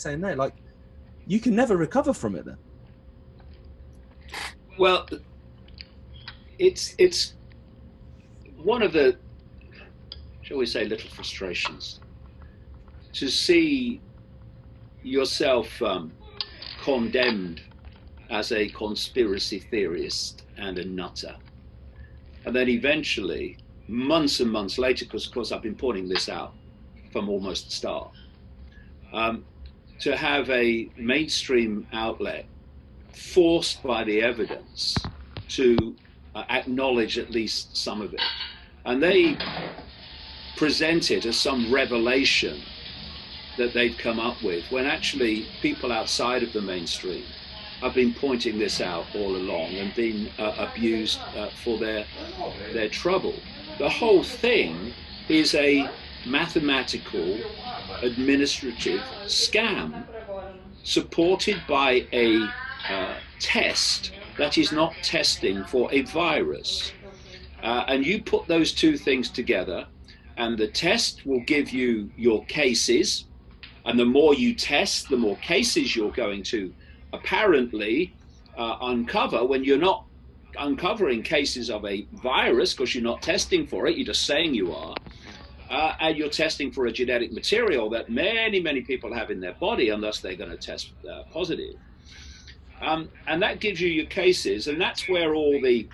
saying there, like, you can never recover from it then. Well, it's one of the, shall we say, little frustrations to see yourself condemned as a conspiracy theorist and a nutter. And then eventually, months and months later, because of course I've been pointing this out from almost the start, to have a mainstream outlet forced by the evidence to acknowledge at least some of it. And they present it as some revelation that they've come up with, when actually people outside of the mainstream have been pointing this out all along and been abused for their trouble. The whole thing is a mathematical, administrative scam supported by a test that is not testing for a virus. And you put those two things together, and the test will give you your cases, and the more you test, the more cases you're going to apparently uncover, when you're not uncovering cases of a virus because you're not testing for it, you're just saying you are, and you're testing for a genetic material that many people have in their body, and thus they're going to test positive. And that gives you your cases, and that's where all the,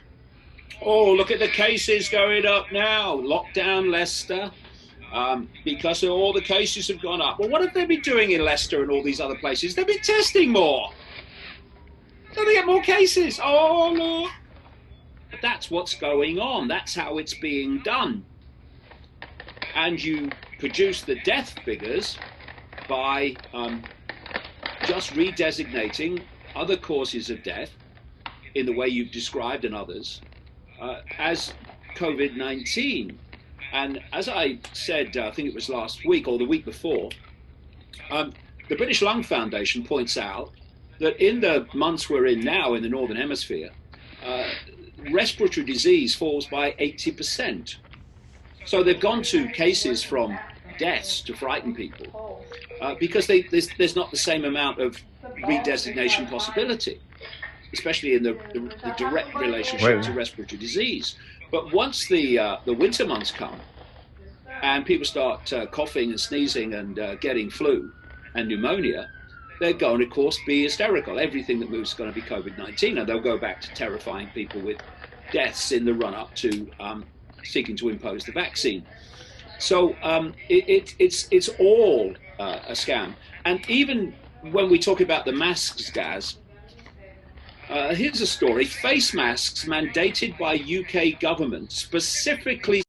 oh, look at the cases going up now, lockdown Leicester, because all the cases have gone up. Well, what have they been doing in Leicester and all these other places? They've been testing more. So they get more cases. Oh, look. But that's what's going on. That's how it's being done. And you produce the death figures by just redesignating other causes of death in the way you've described, and others, as COVID-19. And as I said, I think it was last week or the week before, the British Lung Foundation points out that in the months we're in now in the Northern Hemisphere, respiratory disease falls by 80%. So they've gone to cases from deaths to frighten people because there's not the same amount of redesignation possibility, especially in the direct relationship to respiratory disease. But once the winter months come and people start coughing and sneezing and getting flu and pneumonia, they're going to, of course, be hysterical. Everything that moves is going to be COVID-19, and they'll go back to terrifying people with deaths in the run-up to seeking to impose the vaccine. So it's all a scam. And even when we talk about the masks, Gaz, here's a story. Face masks mandated by UK government specifically